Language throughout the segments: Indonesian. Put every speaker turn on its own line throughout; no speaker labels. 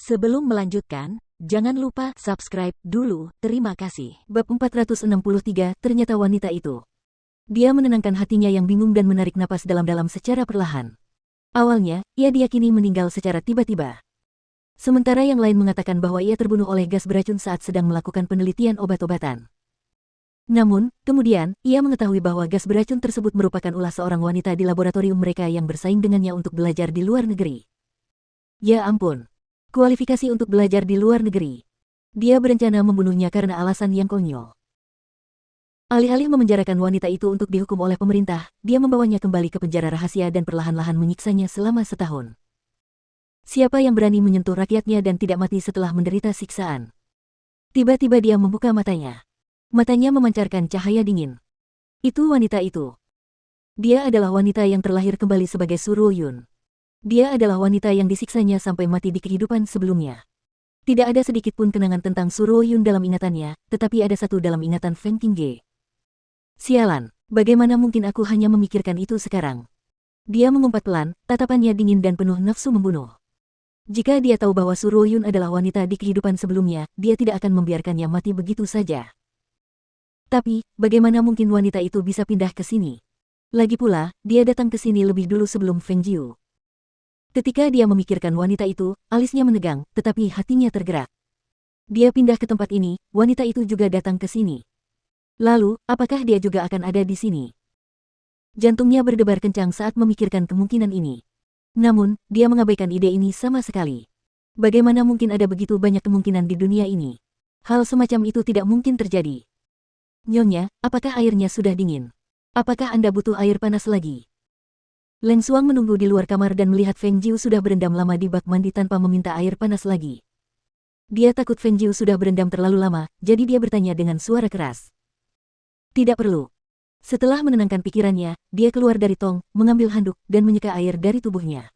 Sebelum melanjutkan, jangan lupa subscribe dulu, terima kasih.
Bab 463, ternyata wanita itu. Dia menenangkan hatinya yang bingung dan menarik napas dalam-dalam secara perlahan. Awalnya, ia diyakini meninggal secara tiba-tiba. Sementara yang lain mengatakan bahwa ia terbunuh oleh gas beracun saat sedang melakukan penelitian obat-obatan. Namun, kemudian, ia mengetahui bahwa gas beracun tersebut merupakan ulah seorang wanita di laboratorium mereka yang bersaing dengannya untuk belajar di luar negeri. Ya ampun. Kualifikasi untuk belajar di luar negeri. Dia berencana membunuhnya karena alasan yang konyol. Alih-alih memenjarakan wanita itu untuk dihukum oleh pemerintah, dia membawanya kembali ke penjara rahasia dan perlahan-lahan menyiksanya selama setahun. Siapa yang berani menyentuh rakyatnya dan tidak mati setelah menderita siksaan? Tiba-tiba dia membuka matanya. Matanya memancarkan cahaya dingin. Itu wanita itu. Dia adalah wanita yang terlahir kembali sebagai Su Ruoyun. Dia adalah wanita yang disiksanya sampai mati di kehidupan sebelumnya. Tidak ada sedikit pun kenangan tentang Su Ruoyun dalam ingatannya, tetapi ada satu dalam ingatan Feng Qingge. Sialan, bagaimana mungkin aku hanya memikirkan itu sekarang? Dia mengumpat pelan, tatapannya dingin dan penuh nafsu membunuh. Jika dia tahu bahwa Su Ruoyun adalah wanita di kehidupan sebelumnya, dia tidak akan membiarkannya mati begitu saja. Tapi, bagaimana mungkin wanita itu bisa pindah ke sini? Lagi pula, dia datang ke sini lebih dulu sebelum Feng Jiu. Ketika dia memikirkan wanita itu, alisnya menegang, tetapi hatinya tergerak. Dia pindah ke tempat ini, wanita itu juga datang ke sini. Lalu, apakah dia juga akan ada di sini? Jantungnya berdebar kencang saat memikirkan kemungkinan ini. Namun, dia mengabaikan ide ini sama sekali. Bagaimana mungkin ada begitu banyak kemungkinan di dunia ini? Hal semacam itu tidak mungkin terjadi. Nyonya, apakah airnya sudah dingin? Apakah Anda butuh air panas lagi? Leng Xuang menunggu di luar kamar dan melihat Feng Jiu sudah berendam lama di bak mandi tanpa meminta air panas lagi. Dia takut Feng Jiu sudah berendam terlalu lama, jadi dia bertanya dengan suara keras. Tidak perlu. Setelah menenangkan pikirannya, dia keluar dari tong, mengambil handuk, dan menyeka air dari tubuhnya.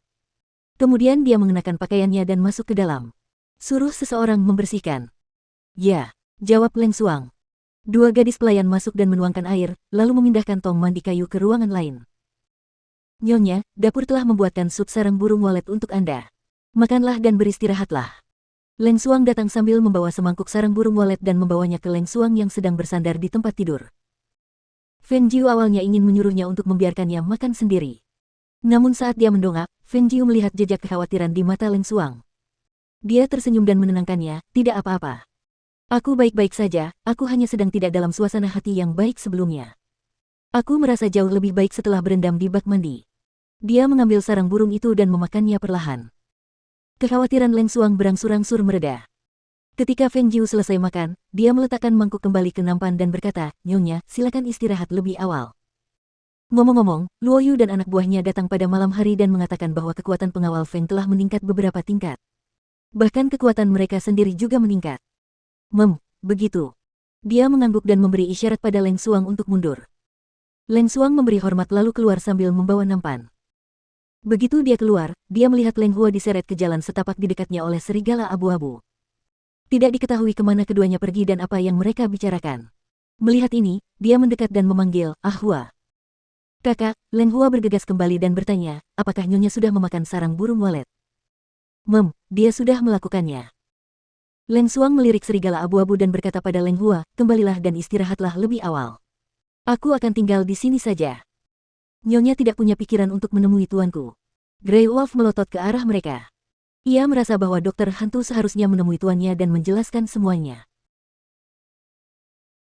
Kemudian dia mengenakan pakaiannya dan masuk ke dalam. Suruh seseorang membersihkan. Ya, jawab Leng Xuang. Dua gadis pelayan masuk dan menuangkan air, lalu memindahkan tong mandi kayu ke ruangan lain. Nyonya, dapur telah membuatkan sup sarang burung walet untuk Anda. Makanlah dan beristirahatlah. Leng Xuang datang sambil membawa semangkuk sarang burung walet dan membawanya ke Leng Xuang yang sedang bersandar di tempat tidur. Feng Jiu awalnya ingin menyuruhnya untuk membiarkannya makan sendiri. Namun saat dia mendongak, Feng Jiu melihat jejak kekhawatiran di mata Leng Xuang. Dia tersenyum dan menenangkannya, tidak apa-apa. Aku baik-baik saja, aku hanya sedang tidak dalam suasana hati yang baik sebelumnya. Aku merasa jauh lebih baik setelah berendam di bak mandi. Dia mengambil sarang burung itu dan memakannya perlahan. Kekhawatiran Leng Xuang berangsur-angsur mereda. Ketika Feng Jiu selesai makan, dia meletakkan mangkuk kembali ke nampan dan berkata, Nyonya, silakan istirahat lebih awal. Ngomong-ngomong, Luo Yu dan anak buahnya datang pada malam hari dan mengatakan bahwa kekuatan pengawal Feng telah meningkat beberapa tingkat. Bahkan kekuatan mereka sendiri juga meningkat. Begitu. Dia mengangguk dan memberi isyarat pada Leng Xuang untuk mundur. Leng Xuang memberi hormat lalu keluar sambil membawa nampan. Begitu dia keluar, dia melihat Leng Hua diseret ke jalan setapak di dekatnya oleh serigala abu-abu. Tidak diketahui kemana keduanya pergi dan apa yang mereka bicarakan. Melihat ini, dia mendekat dan memanggil, Ah Hua. Kakak, Leng Hua bergegas kembali dan bertanya, apakah Nyonya sudah memakan sarang burung walet? Dia sudah melakukannya. Leng Xuang melirik serigala abu-abu dan berkata pada Leng Hua, kembalilah dan istirahatlah lebih awal. Aku akan tinggal di sini saja. Nyonya tidak punya pikiran untuk menemui tuanku. Grey Wolf melotot ke arah mereka. Ia merasa bahwa dokter hantu seharusnya menemui tuannya dan menjelaskan semuanya.